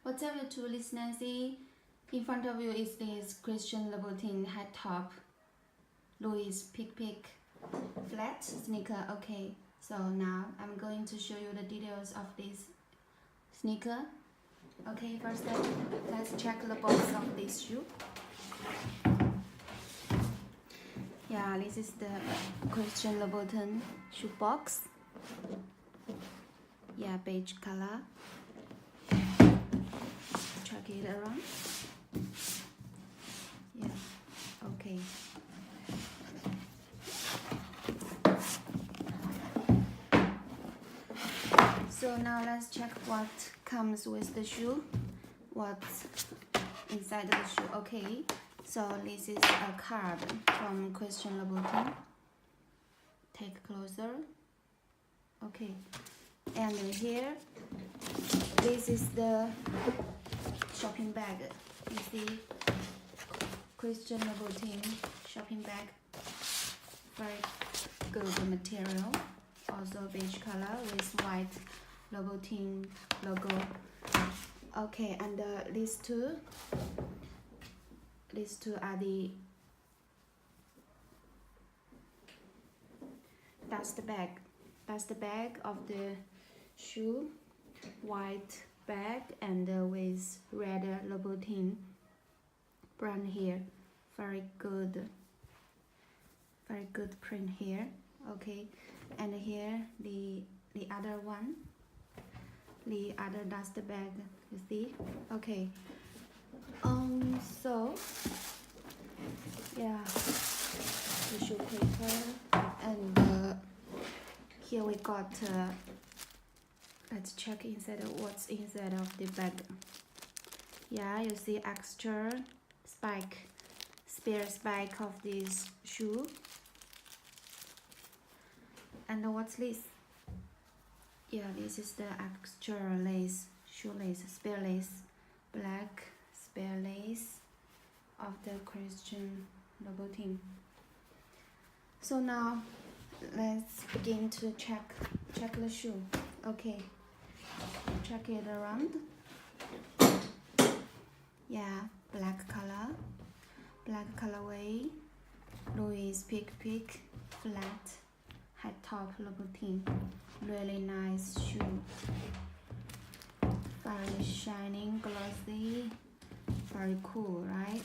Whatever to listeners see, in front of you is this Christian Louboutin head top, Louis Pick flat sneaker. Okay, so now I'm going to show you the details of this sneaker. Okay, first let's check the box of this shoe. Yeah, this is the Christian Louboutin shoe box. Yeah, beige color. Check it around. Yeah, okay. So now let's check what comes with the shoe. What's inside the shoe? Okay, so this is a card from Christian Louboutin. Take closer. Okay, and here, this is the shopping bag. You see, Christian Louboutin shopping bag. Very good material. Also beige color with white Louboutin logo. Okay, and these two are the dust bag of the shoe, white bag, and with red Louboutin brand here. Very good print here. Okay, and here the other one, the other dust bag, you see. Okay, so yeah, tissue paper, and here we got let's check inside what's inside of the bag. Yeah, you see extra spare spike of this shoe. And what's this? Yeah, this is the extra lace, shoelace, spare lace, black spare lace of the Christian Louboutin. So now let's begin to check the shoe. Okay, check it around. Yeah, black colorway, Louis Pick flat head top Louboutin. Really nice shoe. Very shining, glossy, very cool, right?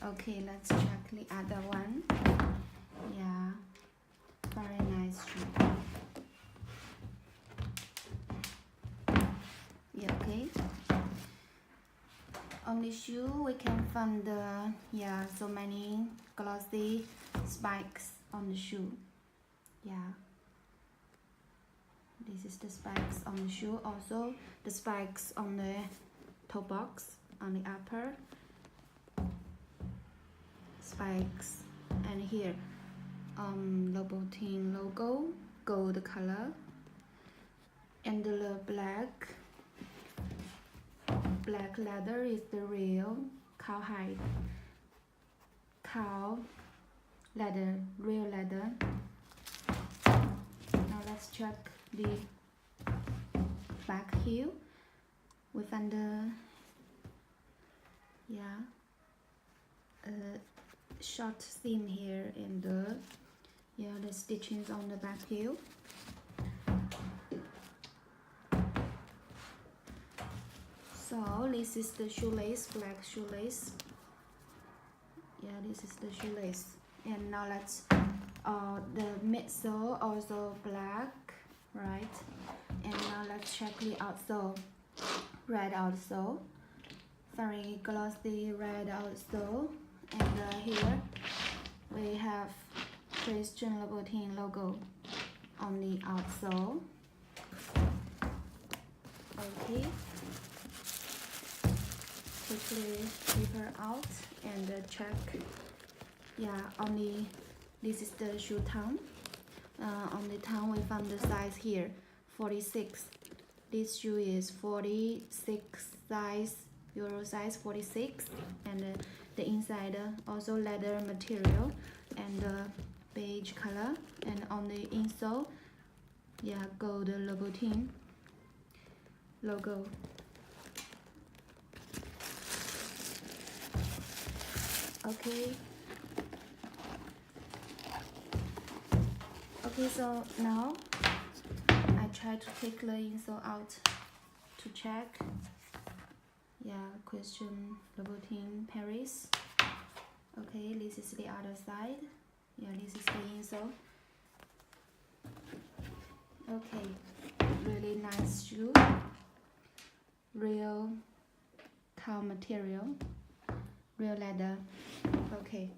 Okay, let's check the other one. Yeah, very nice shoe. Yeah, okay. On the shoe we can find so many glossy spikes on the shoe. Yeah, this is the spikes on the shoe. Also the spikes on the toe box, on the upper spikes, and here Louboutin logo, gold color, and the black leather is the real cow leather, real leather. Now let's check the back heel. We find the short seam here, and the stitchings on the back heel. So this is the shoelace, black shoelace. Yeah, this is the shoelace. And now let's the midsole also black, right? And now let's check the outsole. Red outsole, very glossy red outsole. And here we have Christian Louboutin logo on the outsole. Okay, quickly paper out and check. Yeah, this is the shoe tongue. On the tongue we found the size here, 46. This shoe is 46 size, Euro size 46, and the inside also leather material and beige color, and on the insole, yeah, gold Louboutin logo. Okay. Okay, so now I try to take the insole out to check. Yeah, question Louboutin Paris. Okay, this is the other side. Yeah, this is the insole. Okay, really nice shoe. Real cow material, real leather. Okay,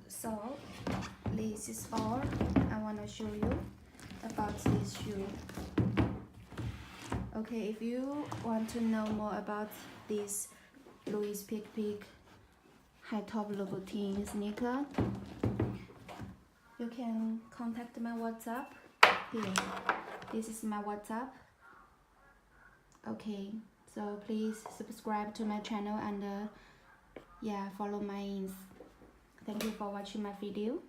so this is all I want to show you about this shoe. Okay, if you want to know more about this Louis Pick high top Louboutin sneaker, you can contact my WhatsApp here. This is my WhatsApp. Okay, so please subscribe to my channel and yeah, follow my ins. Thank you for watching my video.